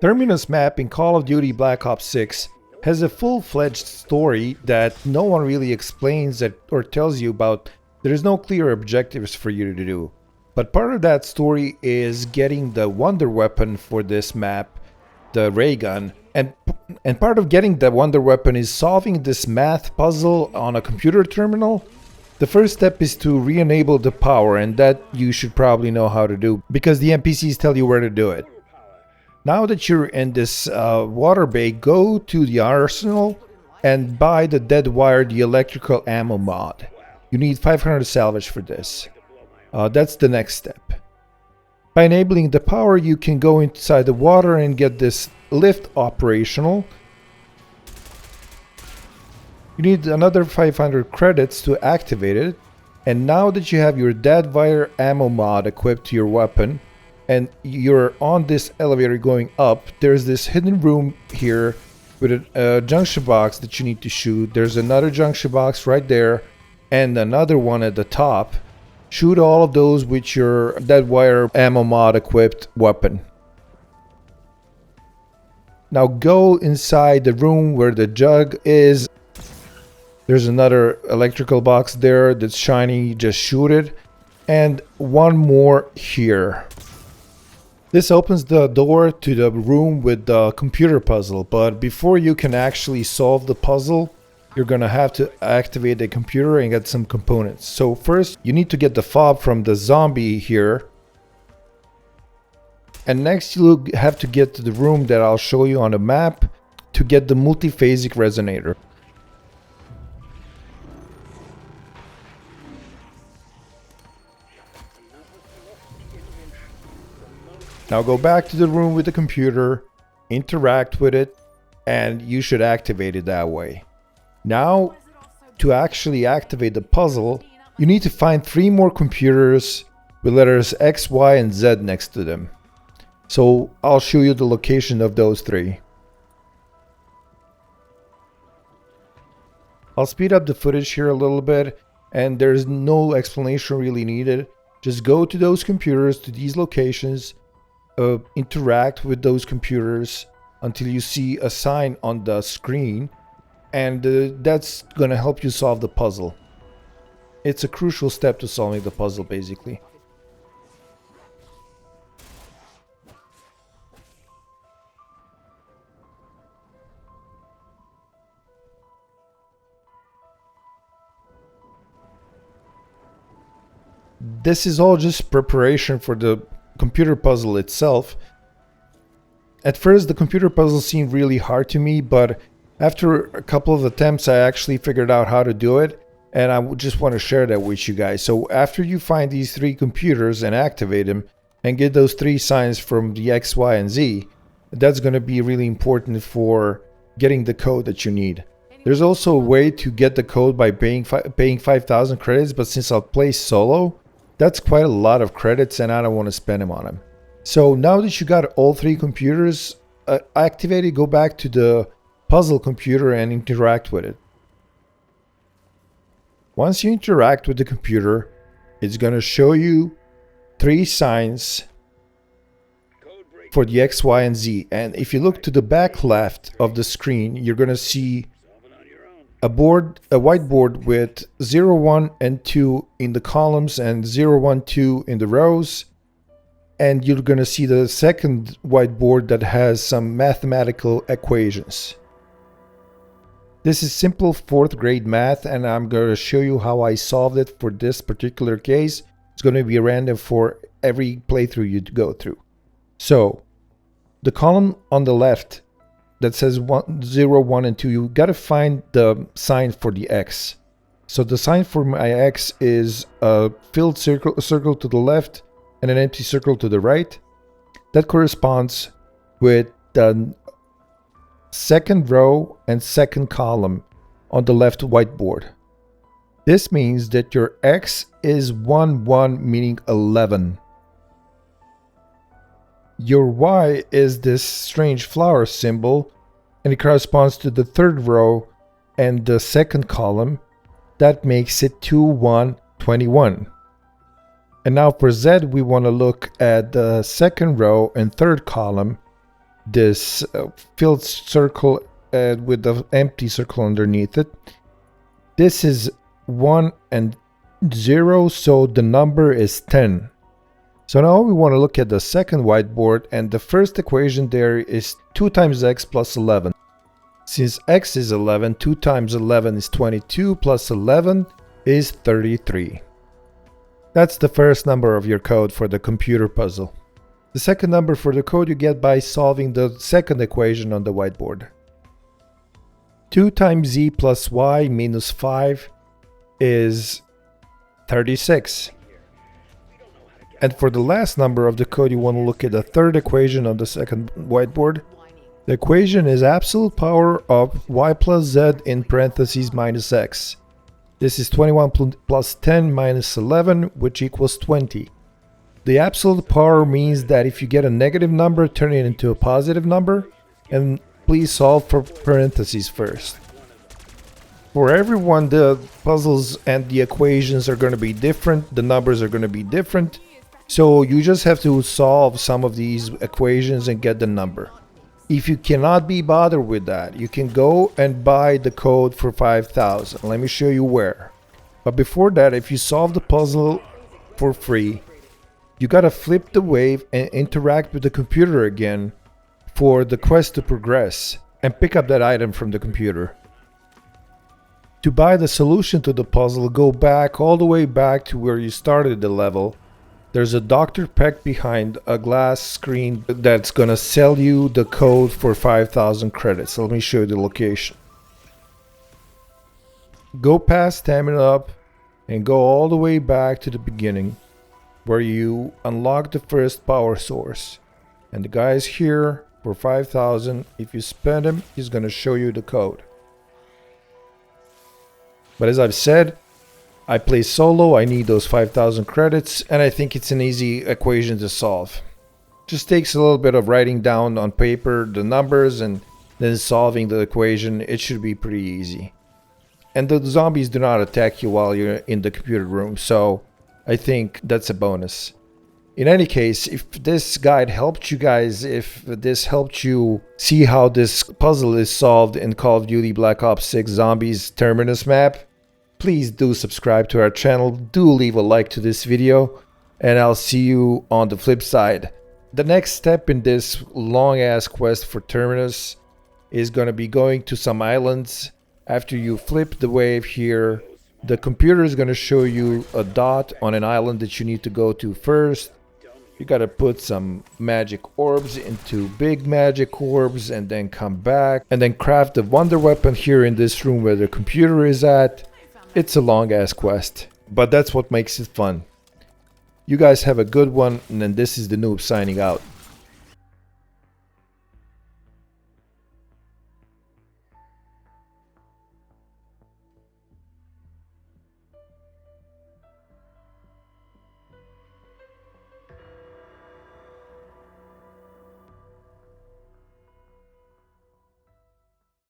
Terminus map in Call of Duty Black Ops 6 has a full-fledged story that no one really explains it or tells you about. There is no clear objectives for you to do. But part of that story is getting the wonder weapon for this map, the ray gun. And part of getting the wonder weapon is solving this math puzzle on a computer terminal. The first step is to re-enable the power, and that you should probably know how to do because the NPCs tell you where to do it. Now that you're in this water bay, go to the arsenal and buy the dead wire, the electrical ammo mod. You need 500 salvage for this. That's the next step. By enabling the power, you can go inside the water and get this lift operational. You need another 500 credits to activate it. And now that you have your dead wire ammo mod equipped to your weapon, and you're on this elevator going up, there's this hidden room here with a junction box that you need to shoot. There's another junction box right there and another one at the top. Shoot all of those with your dead wire ammo mod equipped weapon. Now go inside the room where the jug is. There's another electrical box there that's shiny, just shoot it. And one more here. This opens the door to the room with the computer puzzle, but before you can actually solve the puzzle, you're gonna have to activate the computer and get some components. So first, you need to get the fob from the zombie here. And next, you'll have to get to the room that I'll show you on the map to get the multiphasic resonator. Now go back to the room with the computer, interact with it, and you should activate it that way. Now, to actually activate the puzzle, you need to find 3 more computers with letters X, Y, and Z next to them. So I'll show you the location of those 3. I'll speed up the footage here a little bit, and there's no explanation really needed. Just go to those computers, to these locations, interact with those computers until you see a sign on the screen, and that's gonna help you solve the puzzle. It's a crucial step to solving the puzzle, basically. This is all just preparation for the computer puzzle itself. At first, the computer puzzle seemed really hard to me, but after a couple of attempts, I actually figured out how to do it, and I just want to share that with you guys. So after you find these 3 computers and activate them and get those 3 signs from the X, Y, and Z, that's going to be really important for getting the code that you need. There's also a way to get the code by paying 5,000 credits, but since I'll play solo, that's quite a lot of credits and I don't want to spend them on them. So now that you got all 3 computers activated, go back to the puzzle computer and interact with it. Once you interact with the computer, it's going to show you 3 signs for the X, Y, and Z. And if you look to the back left of the screen, you're going to see a whiteboard with 0, 1, and 2 in the columns and 0, 1, 2 in the rows. And you're going to see the second whiteboard that has some mathematical equations. This is simple 4th grade math, and I'm going to show you how I solved it for this particular case. It's going to be random for every playthrough you go through. So, the column on the left that says 0, 1, and 2, you got to find the sign for the X. So the sign for my X is a filled circle to the left and an empty circle to the right. That corresponds with the second row and second column on the left whiteboard. This means that your X is 1, 1, meaning 11. Your Y is this strange flower symbol, and it corresponds to the third row and the second column. That makes it 2, 1, 21. And now for Z, we want to look at the second row and third column, this filled circle with the empty circle underneath it. This is 1 and 0, so the number is 10. So now we want to look at the second whiteboard, and the first equation there is 2 times x plus 11. Since x is 11, 2 times 11 is 22, plus 11 is 33. That's the first number of your code for the computer puzzle. The second number for the code you get by solving the second equation on the whiteboard. 2 times z plus y minus 5 is 36. And for the last number of the code, you want to look at the third equation on the second whiteboard. The equation is absolute power of y plus z in parentheses minus x. This is 21 plus 10 minus 11, which equals 20. The absolute power means that if you get a negative number, turn it into a positive number, and please solve for parentheses first. For everyone, the puzzles and the equations are going to be different, the numbers are going to be different, so you just have to solve some of these equations and get the number. If you cannot be bothered with that, you can go and buy the code for 5,000. Let me show you where. But before that, if you solve the puzzle for free, you gotta flip the wave and interact with the computer again for the quest to progress and pick up that item from the computer. To buy the solution to the puzzle, go back all the way back to where you started the level. There's a Dr. Peck behind a glass screen that's gonna sell you the code for 5,000 credits. Let me show you the location. Go past Stamina Up and go all the way back to the beginning where you unlock the first power source. And the guy is here for 5,000. If you spend him, he's gonna show you the code. But as I've said, I play solo, I need those 5,000 credits, and I think it's an easy equation to solve. Just takes a little bit of writing down on paper the numbers and then solving the equation. It should be pretty easy. And the zombies do not attack you while you're in the computer room, so I think that's a bonus. In any case, if this guide helped you guys, if this helped you see how this puzzle is solved in Call of Duty Black Ops 6 Zombies Terminus map, please do subscribe to our channel, do leave a like to this video, and I'll see you on the flip side. The next step in this long ass quest for Terminus is going to be going to some islands. After you flip the wave here, the computer is going to show you a dot on an island that you need to go to first. You got to put some magic orbs into big magic orbs and then come back and then craft the wonder weapon here in this room where the computer is at. It's a long ass quest, but that's what makes it fun. You guys have a good one, and then this is the noob signing out.